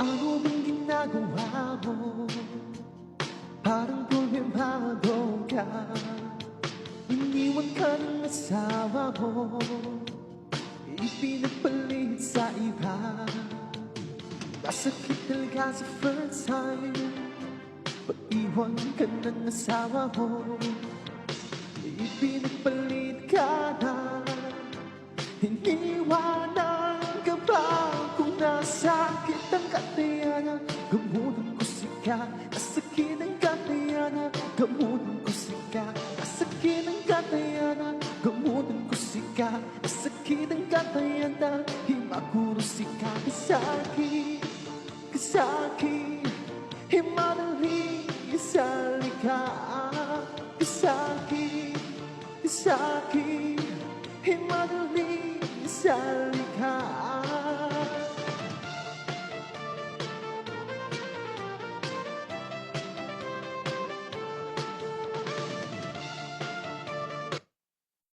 Ano bang ginagawa mo? Parang problemado ka. Iniwan ka ng asawa mo, ipinagpalit sa iba. Masakit talaga sa first time pag-iwan ka ng asawa mo, ipinagpalit ka na. Iniwanan ka ba kung nasakit ang katayanan? Gamunan ko sika, nasakit ang katayanan. Gamunan ko sika, nasakit ang katayanan. Gamunan ko sika, nasakit ang katayanan. Himakuro sika, kasaki, kasaki. Himadali, isalika, kasaki, kasaki. Himadali, isalika.